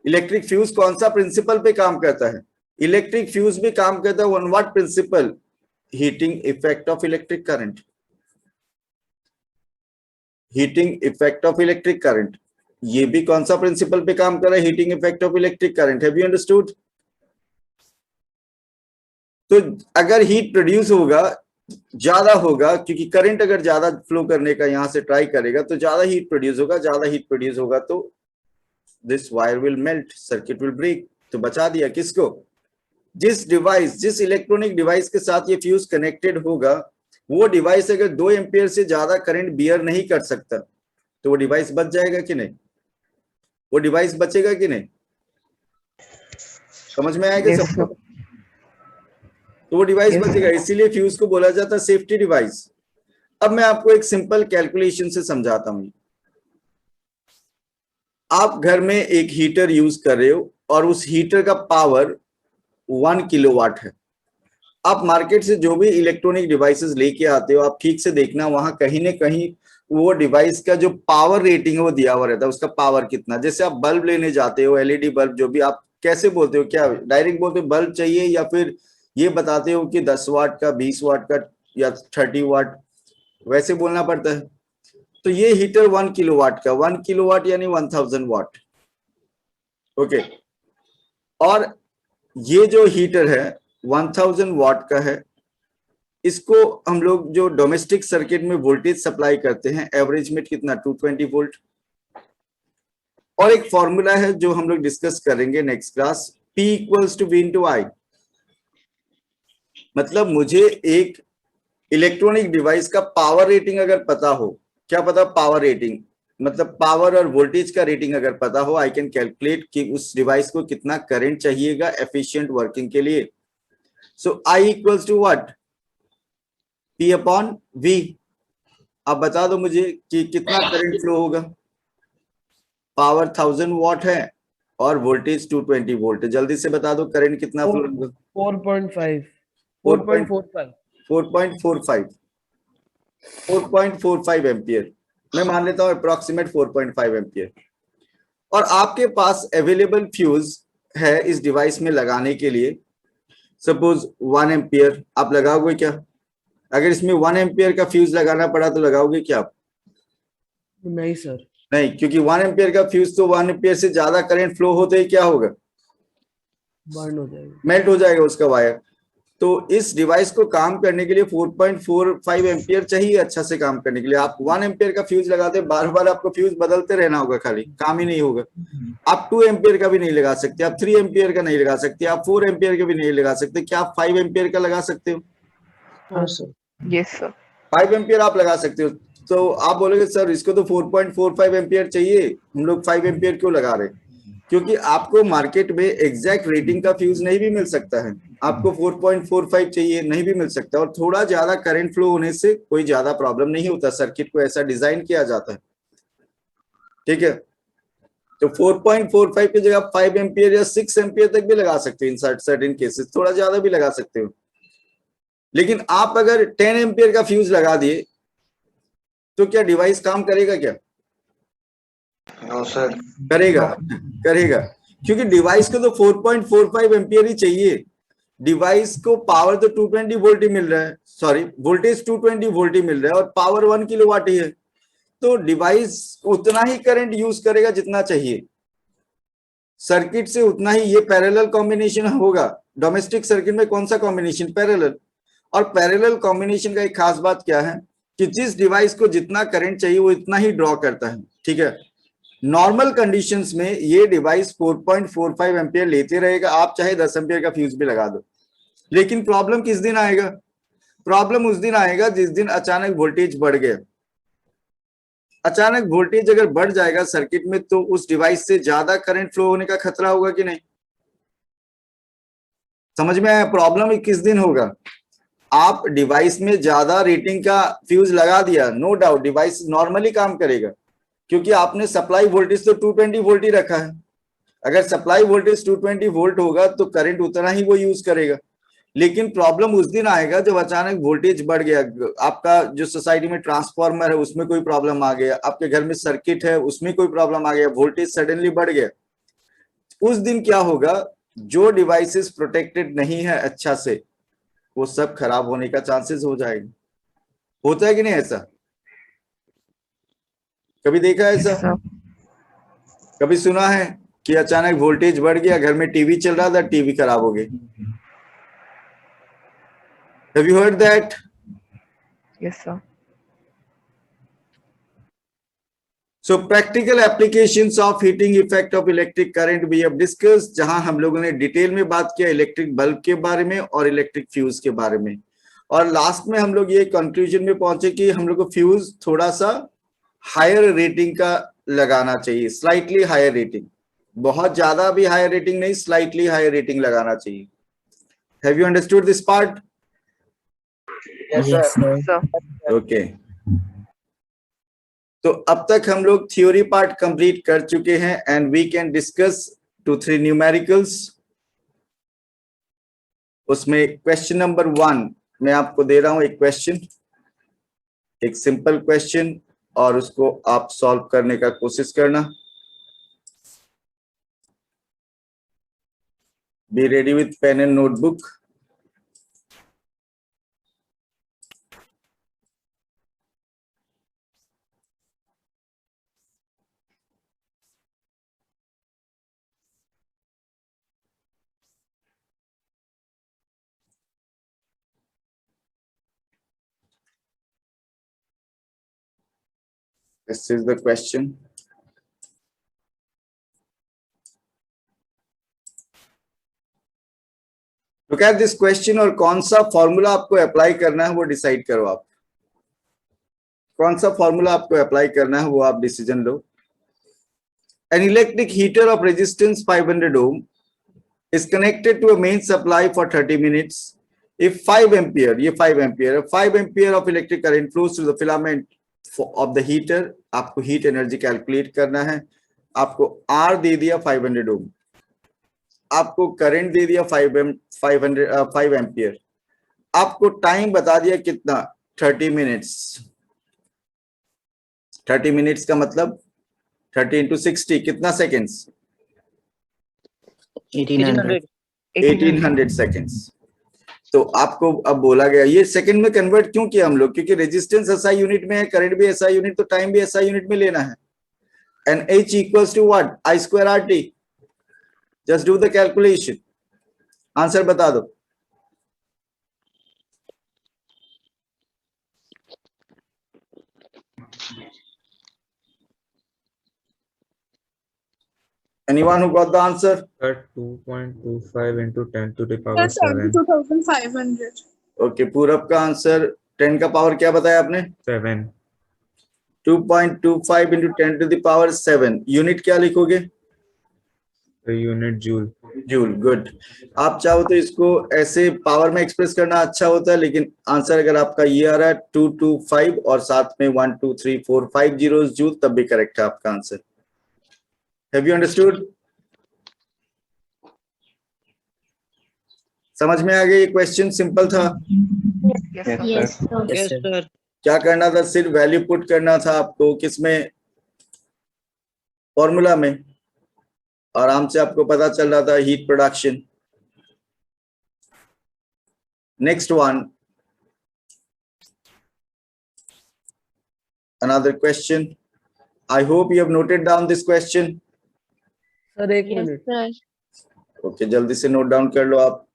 Speaker 1: इलेक्ट्रिक फ्यूज कौन सा प्रिंसिपल पे काम करता है? इलेक्ट्रिक फ्यूज भी काम करता है on what principle? Heating effect of electric current. Heating effect of electric current, ये भी कौन सा प्रिंसिपल पे काम कर रहा है? Heating effect of electric current. Have you understood? तो अगर हीट प्रोड्यूस होगा ज्यादा होगा, क्योंकि करंट अगर ज्यादा फ्लो करने का यहां से ट्राई करेगा तो ज्यादा हीट प्रोड्यूस होगा, ज्यादा हीट प्रोड्यूस होगा तो this wire will melt, circuit will break. तो बचा दिया किसको? जिस इलेक्ट्रॉनिक डिवाइस के साथ ये फ्यूज कनेक्टेड होगा, वो डिवाइस अगर 2 एम्पियर से ज्यादा करंट बियर नहीं कर सकता तो वो डिवाइस बच जाएगा कि नहीं? वो डिवाइस बचेगा कि नहीं? समझ में आएगा
Speaker 4: Yes,
Speaker 1: सबको?
Speaker 4: sir.
Speaker 1: तो वो डिवाइस
Speaker 4: Yes,
Speaker 1: बचेगा, इसीलिए फ्यूज को बोला जाता है सेफ्टी डिवाइस। अब मैं आपको एक सिंपल कैलकुलेशन से समझाता हूं। आप घर में एक हीटर यूज कर रहे हो और उस हीटर का पावर 1 किलोवाट है। आप मार्केट से जो भी इलेक्ट्रॉनिक डिवाइसेस लेके आते हो, आप ठीक से देखना, वहां कहीं ना कहीं वो डिवाइस का जो पावर रेटिंग है वो दिया हुआ रहता है, उसका पावर कितना। जैसे आप बल्ब लेने जाते हो, एलईडी बल्ब, जो भी, आप कैसे बोलते हो? क्या डायरेक्ट बोलते हो बल्ब चाहिए, या फिर ये बताते हो कि 10 वाट का, 20 वाट का या 30 वाट, वैसे बोलना पड़ता है? तो ये हीटर 1 किलोवाट का, 1 किलोवाट यानी 1000 वाट। ओके, और ये जो हीटर है 1000 वाट का है, इसको हम लोग जो डोमेस्टिक सर्किट में वोल्टेज सप्लाई करते हैं, एवरेज में कितना? 220 वोल्ट। और एक फॉर्मूला है जो हम लोग डिस्कस करेंगे next class, P equals to V into I। मतलब मुझे एक इलेक्ट्रॉनिक डिवाइस का पावर रेटिंग अगर पता हो, क्या पता? पावर रेटिंग मतलब पावर और वोल्टेज का रेटिंग अगर पता हो, आई कैन कैलकुलेट कि उस डिवाइस को कितना करंट चाहिएगा एफिशिएंट वर्किंग के लिए। So I equals to what? P upon V। अब बता दो मुझे कि कितना करंट फ्लो होगा। पावर 1000 वाट है और वोल्टेज 220 वोल्ट है, जल्दी से बता दो करंट कितना फ्लो होगा?
Speaker 8: 4.5 4.45
Speaker 1: 4.45 4.45 एम्पियर। मैं मान लेता हूं अप्रोक्सीमेट 4.5 एम्पियर। और आपके पास अवेलेबल फ्यूज है इस डिवाइस में लगाने के लिए, सपोज 1 एम्पियर। आप लगाओगे क्या? अगर इसमें 1 एम्पियर का फ्यूज लगाना पड़ा तो लगाओगे क्या आप?
Speaker 8: नहीं सर,
Speaker 1: नहीं, क्योंकि 1 एम्पियर का फ्यूज तो 1 एम्पियर से ज्यादा करंट फ्लो होते ही क्या होगा?
Speaker 8: बर्न हो जाएगा।
Speaker 1: मेल्ट हो जाएगा उसका वायर। तो इस डिवाइस को काम करने के लिए 4.45 एम्पियर चाहिए अच्छा से काम करने के लिए। आप 1 एम्पियर का फ्यूज लगाते, बार बार आपको फ्यूज बदलते रहना होगा, खाली काम ही नहीं होगा। आप 2 एम्पियर का भी नहीं लगा सकते, आप 3 एम्पियर का नहीं लगा सकते, आप 4 एम्पियर का भी नहीं लगा सकते। क्या आप 5 एम्पियर का लगा सकते हो?
Speaker 8: हाँ सर।
Speaker 4: Yes, sir.
Speaker 1: 5 एम्पियर आप लगा सकते हो। तो आप बोलोगे सर इसको तो 4.45 एम्पियर चाहिए, हम लोग 5 एम्पियर क्यों लगा रहे? क्योंकि आपको मार्केट में एग्जैक्ट रेटिंग का फ्यूज नहीं भी मिल सकता है। आपको 4.45 चाहिए, नहीं भी मिल सकता। और थोड़ा ज्यादा करंट फ्लो होने से कोई ज्यादा प्रॉब्लम नहीं होता, सर्किट को ऐसा डिजाइन किया जाता है। ठीक है, तो 4.45 की जगह 5 एम्पियर या 6 एम्पियर तक भी लगा सकते हो इन सर्टेन केसेस, थोड़ा ज्यादा भी लगा सकते हो। लेकिन आप अगर 10 एम्पियर का फ्यूज लगा दिए तो क्या डिवाइस काम करेगा? क्या
Speaker 6: नो सर।
Speaker 1: करेगा? करेगा, क्योंकि डिवाइस को तो 4.45 एम्पियर ही चाहिए। डिवाइस को पावर तो 220 वोल्ट ही मिल रहा है, सॉरी वोल्टेज 220 वोल्ट ही मिल रहा है और पावर 1 किलोवाट ही है। तो डिवाइस उतना ही करंट यूज करेगा जितना चाहिए, सर्किट से उतना ही। ये पैरेलल कॉम्बिनेशन होगा। डोमेस्टिक सर्किट में कौन सा कॉम्बिनेशन? पैरेलल। और पैरेलल कॉम्बिनेशन का एक खास बात क्या है कि जिस डिवाइस को जितना करंट चाहिए वो इतना ही ड्रॉ करता है। ठीक है, नॉर्मल कंडीशंस में ये डिवाइस 4.45 एम्पियर लेते रहेगा, आप चाहे 10 एम्पियर का फ्यूज भी लगा दो। लेकिन प्रॉब्लम किस दिन आएगा? प्रॉब्लम उस दिन आएगा जिस दिन अचानक वोल्टेज बढ़ गया। अचानक वोल्टेज अगर बढ़ जाएगा सर्किट में तो उस डिवाइस से ज्यादा करंट फ्लो होने का खतरा होगा कि नहीं? समझ में आया? प्रॉब्लम किस दिन होगा? आप डिवाइस में ज्यादा रेटिंग का फ्यूज लगा दिया, नो डाउट डिवाइस नॉर्मली काम करेगा, क्योंकि आपने सप्लाई वोल्टेज तो 220 वोल्ट ही रखा है। अगर सप्लाई वोल्टेज 220 वोल्ट होगा तो करंट उतना ही वो यूज करेगा। लेकिन प्रॉब्लम उस दिन आएगा जब अचानक वोल्टेज बढ़ गया। आपका जो सोसाइटी में ट्रांसफार्मर है उसमें कोई प्रॉब्लम आ गया, आपके घर में सर्किट है उसमें कोई प्रॉब्लम आ गया, वोल्टेज सडनली बढ़ गया। उस दिन क्या होगा? जो डिवाइसेस प्रोटेक्टेड नहीं है अच्छा से, वो सब खराब होने का चांसेस हो जाएगा। होता है कि नहीं ऐसा? कभी देखा है
Speaker 4: Yes,
Speaker 1: ऐसा?
Speaker 4: sir.
Speaker 1: कभी सुना है कि अचानक वोल्टेज बढ़ गया, घर में टीवी चल रहा था, टीवी खराब हो गई? Have you heard that?
Speaker 4: Yes, sir.
Speaker 1: So practical applications of heating effect of electric current we have discussed, जहां हम लोगों ने डिटेल में बात किया इलेक्ट्रिक बल्ब के बारे में और इलेक्ट्रिक फ्यूज के बारे में, और लास्ट में हम लोग ये कंक्लूजन में पहुंचे कि हम लोग को फ्यूज थोड़ा सा हायर रेटिंग का लगाना चाहिए, स्लाइटली हायर रेटिंग, बहुत ज्यादा भी हायर रेटिंग नहीं, स्लाइटली हायर रेटिंग लगाना चाहिए. Have you understood this part?
Speaker 7: Yes,
Speaker 5: Yes,
Speaker 7: sir.
Speaker 5: sir.
Speaker 4: Sir.
Speaker 1: Okay. तो अब तक हम लोग थ्योरी पार्ट कंप्लीट कर चुके हैं and we can discuss 2-3 numericals. उसमें क्वेश्चन नंबर 1 मैं आपको दे रहा हूं, एक क्वेश्चन, एक सिंपल क्वेश्चन, और उसको आप सॉल्व करने का कोशिश करना. Be ready with pen and notebook. This is the question. Look at this question और कौन सा फॉर्मूला आपको अप्लाई करना है वो डिसाइड करो. आप कौन सा फॉर्मूला आपको अप्लाई करना है वो आप decision low. An electric heater of resistance 500 ohm is connected to a main supply for 30 minutes. If 5 ampere, ये 5 ampere, 5 ampere of electric current flows through the filament of the heater, आपको heat energy calculate करना है. आपको R दे दिया 500 ohm, आपको current दे दिया 5 ampere, आपको time बता दिया कितना, 30 मिनट्स. 30 मिनट्स का मतलब 30 into 60 कितना सेकेंड्स?
Speaker 5: 1800.
Speaker 1: 1800 सेकेंड्स. तो आपको अब बोला गया, ये सेकंड में कन्वर्ट क्यों किया हम लोग? क्योंकि रेजिस्टेंस एसआई यूनिट में है, करंट भी एसआई यूनिट, तो टाइम भी एसआई यूनिट में लेना है. And H equals to what? I square RT. Just do the calculation, answer बता दो. Anyone who got the answer?
Speaker 9: At 2.25 into 10 to the power 7.
Speaker 10: 72,500.
Speaker 1: Okay, पूरब का आंसर 10 का पावर क्या बताया आपने?
Speaker 9: 7.
Speaker 1: 2.25 into 10 to the power 7. Unit क्या लिखोगे?
Speaker 9: The unit joule.
Speaker 1: Joule. Good. आप चाहो तो इसको ऐसे पावर में एक्सप्रेस करना अच्छा होता है, लेकिन आंसर अगर आपका ये आ रहा है 225 और साथ में 1 2 3 4 5 जीरोस जूल, तब भी करेक्ट है आपका आंसर. Have you understood? समझ में आ गया? ये क्वेश्चन सिंपल था.
Speaker 4: Yes, sir.
Speaker 2: Yes, sir.
Speaker 5: Yes, sir.
Speaker 1: क्या करना था? सिर्फ वैल्यू पुट करना था आपको, किसमें? फॉर्मूला में. आराम से आपको पता चल रहा था heat production. Next one, another question. I hope you have noted down this question.
Speaker 8: Sir एक
Speaker 2: Yes,
Speaker 8: मिनट.
Speaker 2: sir.
Speaker 1: ओके, जल्दी से नोट डाउन कर लो आप.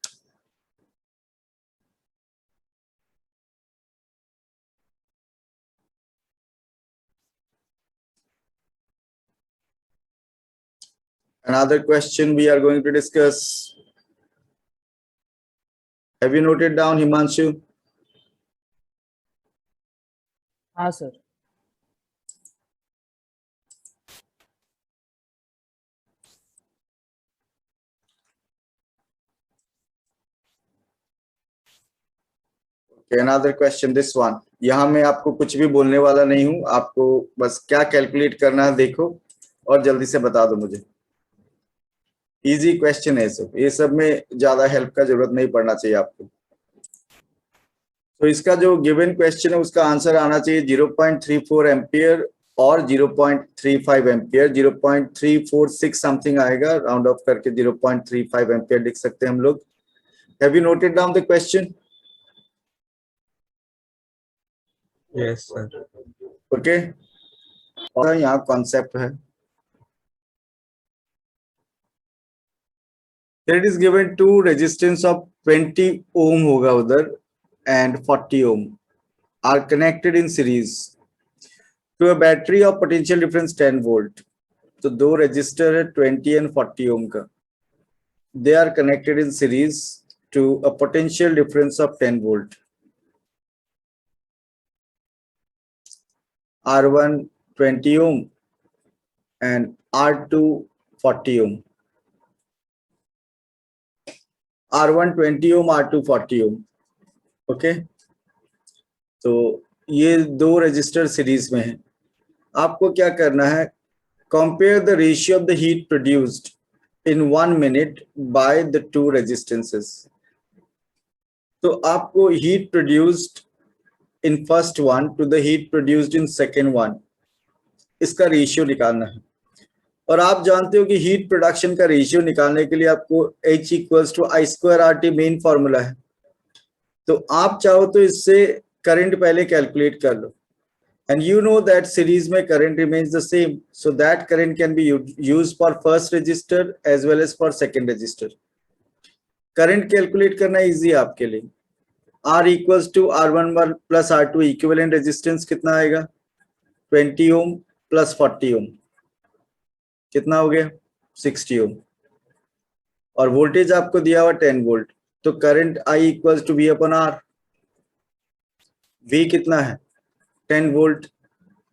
Speaker 1: Another question we are going to discuss. Have you noted down, Himanshu?
Speaker 8: हाँ sir.
Speaker 1: Okay, another question, this one. यहाँ मैं आपको कुछ भी बोलने वाला नहीं हूं, आपको बस क्या कैलकुलेट करना है देखो और जल्दी से बता दो मुझे. इजी क्वेश्चन है सब, ये सब में ज्यादा हेल्प का जरूरत नहीं पड़ना चाहिए आपको. तो इसका जो गिवन क्वेश्चन है उसका आंसर आना चाहिए 0.34 एम्पियर और 0.35 एम्पियर. 0.346 समथिंग आएगा, राउंड ऑफ करके 0.35 एम्पियर लिख सकते हैं हम लोग. Have you noted down the question?
Speaker 9: Yes, sir.
Speaker 1: Okay. और यहाँ कॉन्सेप्ट है, it is given to resistance of 20 ohm होगा उधर and 40 ohm. are connected in series to a battery of potential difference 10 volt. तो दो रजिस्टर है 20 and 40 ओम का. They are connected in series to a potential difference of 10 volt. R1 20 ohm and R2 40 ohm. R1 20 ohm, R2 40 ohm. Okay, तो ये दो register series में है. आपको क्या करना है, compare the ratio of the heat produced in 1 minute by the two resistances. तो आपको heat produced in first one two the heat produced in second one, इसका रेशियो निकालना है. और आप जानते हो कि हीट प्रोडक्शन का रेशियो निकालने के लिए आपको H equals to I square RT main formula है. तो आप चाहो तो इससे करंट पहले कैलकुलेट कर लो, and you know that series में current remains the same, so that current can be used for first register as well as for second register. Current calculate करना इजी है आपके लिए. R equals to R11 plus R2, equivalent resistance कितना आएगा, 20 ohm plus 40 ओम, कितना हो गया 60 ओम. और वोल्टेज आपको दिया हुआ 10 वोल्ट. तो current I equals to V upon R. V कितना है 10 वोल्ट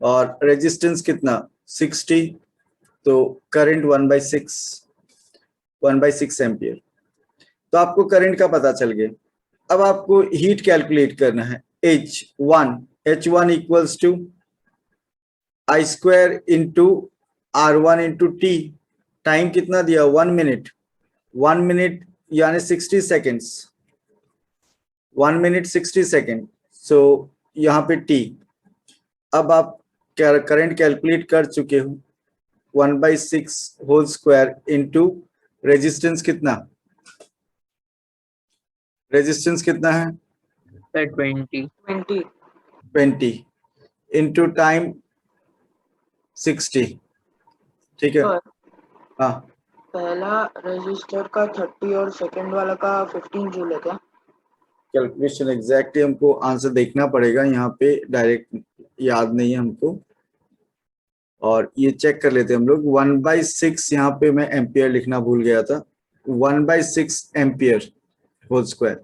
Speaker 1: और रेजिस्टेंस कितना 60, तो करंट 1/6 एम्पियर. तो आपको करंट का पता चल गया. अब आपको हीट कैलकुलेट करना है. H1 equals to I square into R1 into T. Time कितना दिया 1 मिनट. 1 मिनट यानी 60 सेकेंड्स. 1 minute 60 second. सो यहाँ पे T. अब आप करंट कैलकुलेट कर चुके हो. 1/6 होल स्क्वायर इंटू रेजिस्टेंस कितना, रेजिस्टेंस कितना है 20 इंटू टाइम 60. ठीक है. हाँ,
Speaker 10: पहला रजिस्टर का 30 और सेकंड वाला का 15 जूल है क्या?
Speaker 1: कैलकुलेशन एग्जैक्टली हमको आंसर देखना पड़ेगा, यहाँ पे डायरेक्ट याद नहीं है हमको. और ये चेक कर लेते हैं हम लोग. 1/6 यहाँ पे मैं एम्पियर लिखना भूल गया था. 1/6 एम्पियर होल स्क्वायर.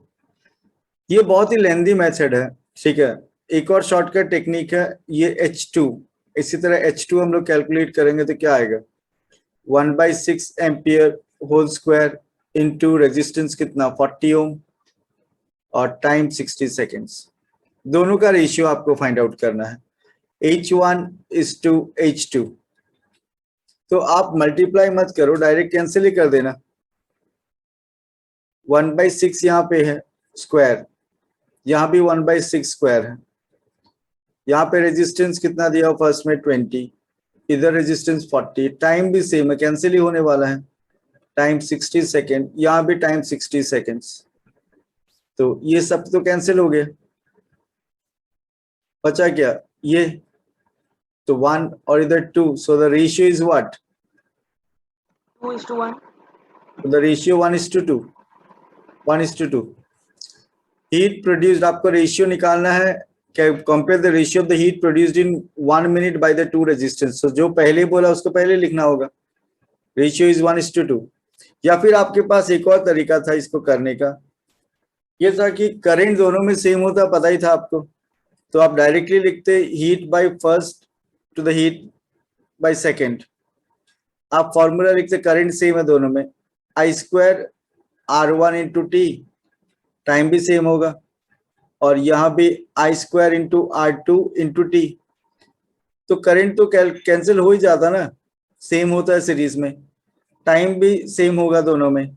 Speaker 1: ये बहुत ही लेंदी मेथड है. ठीक है, एक और शॉर्टकट टेक्निक है ये H2. इसी तरह H2 हम लोग कैलकुलेट करेंगे तो क्या आएगा 1/6 ampere whole square into resistance कितना 40 ओम और टाइम 60 सेकेंड्स. दोनों का रेशियो आपको फाइंड आउट करना है. H1 is to H2. तो आप मल्टीप्लाई मत करो, डायरेक्ट कैंसिल ही कर देना. 1/6 यहाँ पे है स्क्वायर, यहाँ भी 1/6 स्क्वायर है. यहाँ पे रेजिस्टेंस कितना दिया हो फर्स्ट में 20, इधर रेजिस्टेंस 40, टाइम भी सेम है, कैंसिल ही होने वाला है. टाइम 60 सेकेंड, यहाँ भी टाइम 60 सेकेंड्स. तो ये सब तो कैंसिल हो गया. बचा क्या ये, तो 1 और इधर 2. So the ratio is what
Speaker 10: 2:1.
Speaker 1: The ratio 1:2. 1:2. Heat produced, आपको रेशियो निकालना है. Compare the ratio of the heat produced in 1 minute by the two resistance. जो पहले बोला उसको पहले लिखना होगा. Ratio is 1:2. या फिर आपके पास एक और तरीका था इसको करने का, ये था कि करंट दोनों में सेम होता, पता ही था आपको, तो आप डायरेक्टली लिखते heat by first to the heat by second. आप फॉर्मूला लिखते करंट सेम है दोनों में, I square R1 into T. Time भी सेम होगा. और यहाँ भी I square into R2 into T. तो करंट तो कैंसिल हो ही जाता ना, सेम होता है सीरीज में. टाइम भी सेम होगा दोनों में.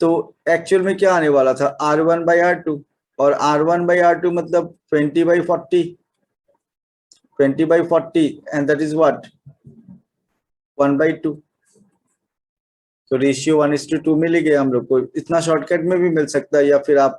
Speaker 1: तो एक्चुअल में क्या आने वाला था R1/R2, और R1/R2 मतलब 20/40. 20/40 and that is what 1/2. तो रेशियो 1:2 मिल गया हम लोग को. इतना शॉर्टकट में भी मिल सकता है, या फिर आप